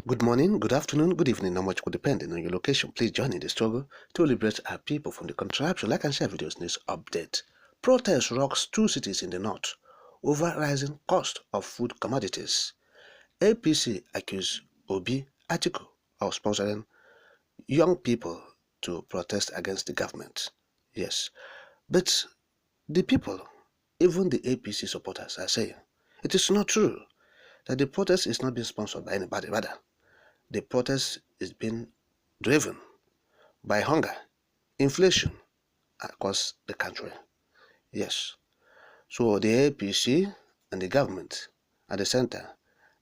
Good morning, good afternoon, good evening, how much will depending on your location. Please join in the struggle to liberate our people from the contraption. Like and share videos news update. Protest rocks two cities in the north over rising cost of food commodities. APC accused Obi Atiku of sponsoring young people to protest against the government. Yes, but the people, even the APC supporters, are saying it is not true that the protest is not being sponsored by anybody. Rather, the protest is being driven by hunger, inflation across the country. Yes. So the APC and the government at the center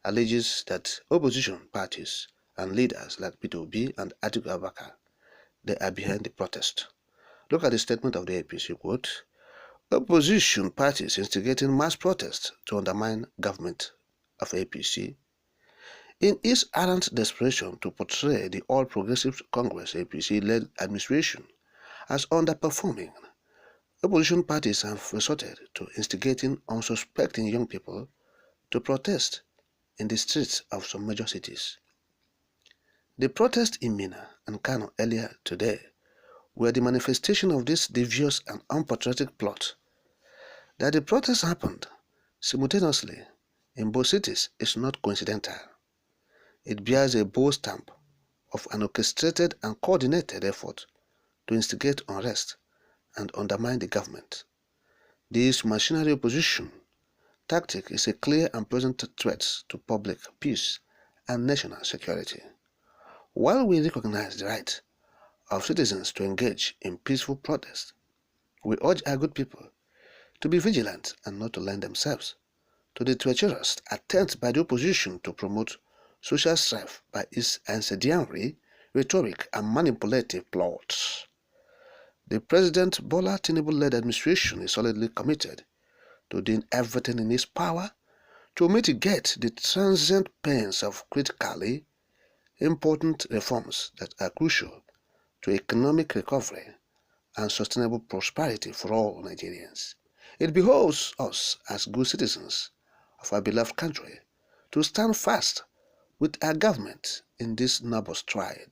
alleges that opposition parties and leaders like Peter Obi and Atiku Abubakar, they are behind the protest. Look at the statement of the APC, quote, opposition parties instigating mass protests to undermine government of APC in its arrant desperation to portray the All Progressive Congress APC-led administration as underperforming. Opposition parties have resorted to instigating unsuspecting young people to protest in the streets of some major cities. The protests in Minna and Kano earlier today were the manifestation of this devious and unpatriotic plot. That the protests happened simultaneously in both cities is not coincidental. It bears a bold stamp of an orchestrated and coordinated effort to instigate unrest and undermine the government. This machinery opposition tactic is a clear and present threat to public peace and national security. While we recognize the right of citizens to engage in peaceful protest, we urge our good people to be vigilant and not to lend themselves to the treacherous attempt by the opposition to promote social strife by its incendiary rhetoric and manipulative plots. The President Bola Tinubu-led administration is solidly committed to doing everything in its power to mitigate the transient pains of critically important reforms that are crucial to economic recovery and sustainable prosperity for all Nigerians. It behoves us as good citizens of our beloved country to stand fast with our government in this noble stride.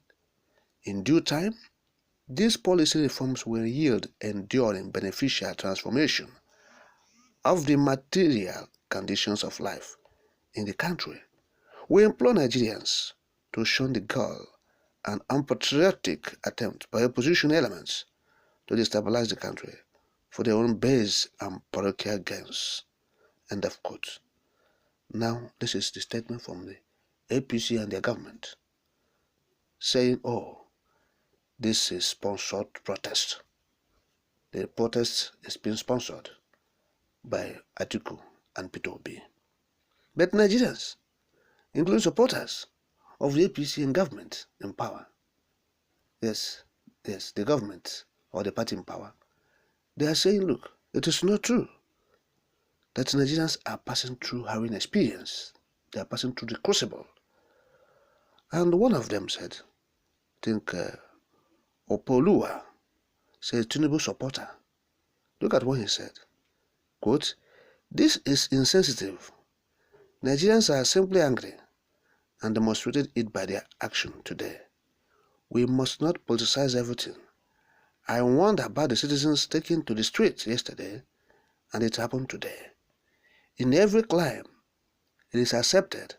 In due time, these policy reforms will yield enduring beneficial transformation of the material conditions of life in the country. We implore Nigerians to shun the gall and unpatriotic attempt by opposition elements to destabilize the country for their own base and parochial gains. End of quote. Now, this is the statement from the APC and their government saying, oh, this is sponsored protest. The protest is being sponsored by Atiku and Peter Obi. But Nigerians, including supporters of the APC and government in power, yes, the government or the party in power, they are saying, look, it is not true that Nigerians are passing through harrowing experience. They are passing through the crucible. And one of them said, I think Opolua, says Tinubu supporter. Look at what he said. Quote, this is insensitive. Nigerians are simply angry and demonstrated it by their action today. We must not politicize everything. I wonder about the citizens taken to the streets yesterday, and it happened today. In every clime, it is accepted,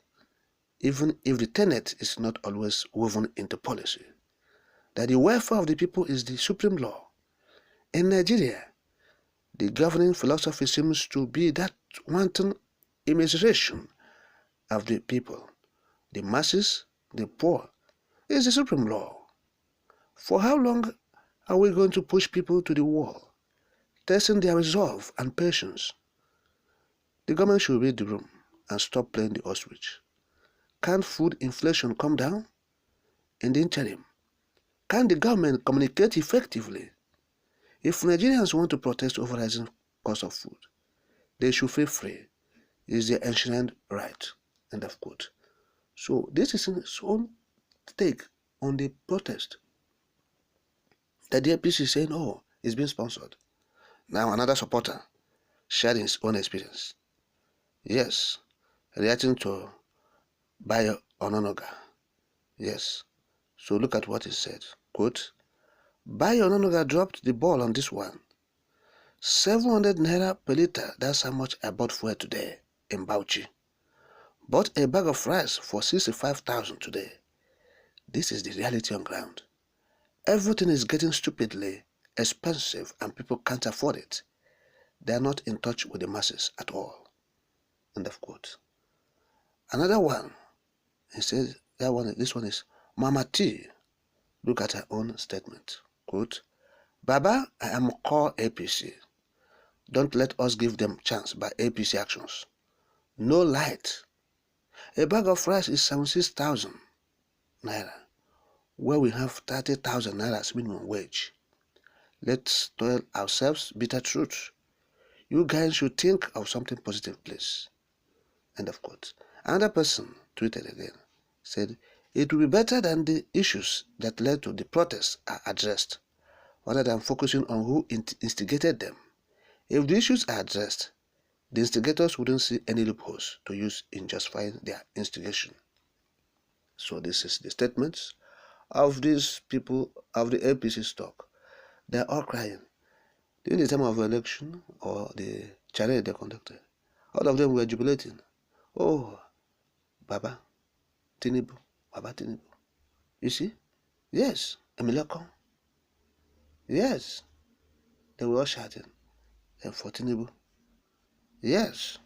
even if the tenet is not always woven into policy, that the welfare of the people is the supreme law. In Nigeria, the governing philosophy seems to be that wanton immiseration of the people, the masses, the poor, is the supreme law. For how long are we going to push people to the wall, testing their resolve and patience? The government should read the room and stop playing the ostrich. Can't food inflation come down? In the interim, can the government communicate effectively? If Nigerians want to protest over rising cost of food, they should feel free. It is their ancient right. End of quote. So this is its own take on the protest that the APC is saying, oh, it's being sponsored. Now another supporter shared his own experience. Yes, reacting to Bayo Ononoga, Yes. So look at what he said. Quote, Bayo Onanuga dropped the ball on this one. 700 naira per litre, that's how much I bought fuel today in Bauchi. Bought a bag of rice for 65,000 today. This is the reality on ground. Everything is getting stupidly expensive and people can't afford it. They are not in touch with the masses at all. End of quote. Another one, he says, this one is Mama T. Look at her own statement. Quote, Baba, I am core APC. Don't let us give them chance by APC actions. No light. A bag of rice is 76,000 naira, where we have 30,000 naira as minimum wage. Let's tell ourselves bitter truth. You guys should think of something positive, please. End of quote. Another person tweeted again, said, it will be better than the issues that led to the protests are addressed, rather than focusing on who instigated them. If the issues are addressed, the instigators wouldn't see any loopholes to use in justifying their instigation. So this is the statements of these people of the APC stock. They're all crying. During the time of election or the challenge they conducted, all of them were jubilating. Oh, Baba Tinubu, Baba Tinubu. You see? Yes, Emileko. Yes, they were all shouting. And for Tinubu. Yes.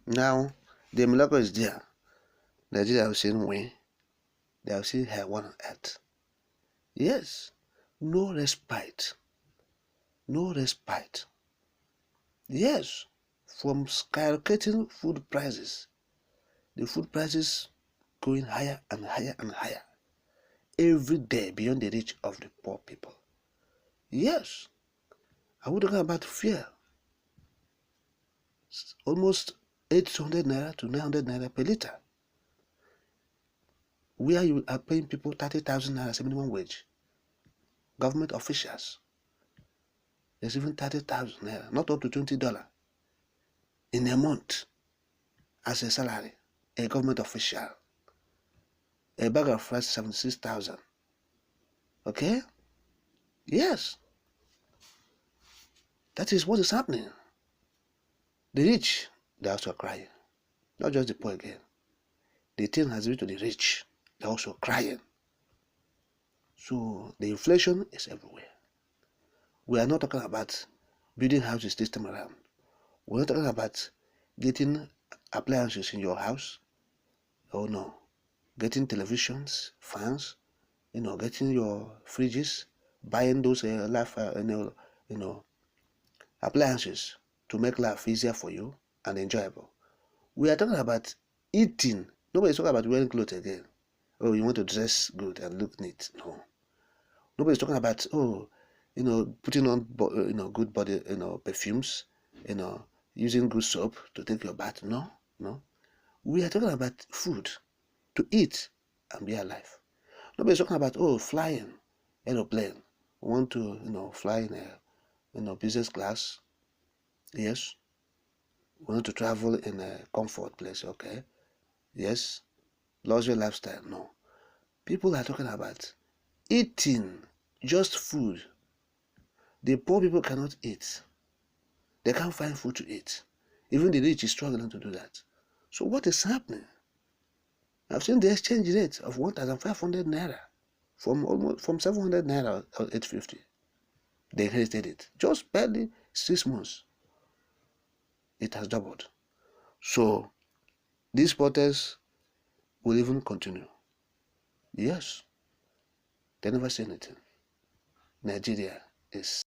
Now, the Emileko is there. Nigeria have seen win. They have seen her one on earth. Yes. No respite. No respite. Yes. From skyrocketing food prices. The food prices going higher and higher and higher. Every day beyond the reach of the poor people. Yes. Are we talking about fear? Almost 800 naira to 900 naira per litre. Where you are paying people 30,000 naira as a minimum wage. Government officials. There's even 30,000 naira, not up to $20 in a month as a salary. A government official. A bag of rice 76,000. Okay? Yes. That is what is happening. The rich, they are also crying. Not just the poor again. The thing has reached to the rich. They're also crying. So the inflation is everywhere. We are not talking about building houses this time around. We're not talking about getting appliances in your house. Oh no. Getting televisions, fans, getting your fridges, buying those appliances to make life easier for you and enjoyable. We are talking about eating. Nobody's talking about wearing clothes again. Oh, you want to dress good and look neat. No. Nobody's talking about, putting on, good body, perfumes, using good soap to take your bath. No, no. We are talking about food to eat and be alive. Nobody's talking about, flying aeroplane. We want to, fly in a, business class. Yes. We want to travel in a comfort place. Okay. Yes. Luxury lifestyle. No. People are talking about eating, just food. The poor people cannot eat. They can't find food to eat. Even the rich is struggling to do that. So what is happening? I've seen the exchange rate of 1,500 naira from 700 naira or 850. They inherited it. Just barely 6 months. It has doubled. So these protests will even continue. Yes. They never say anything. Nigeria is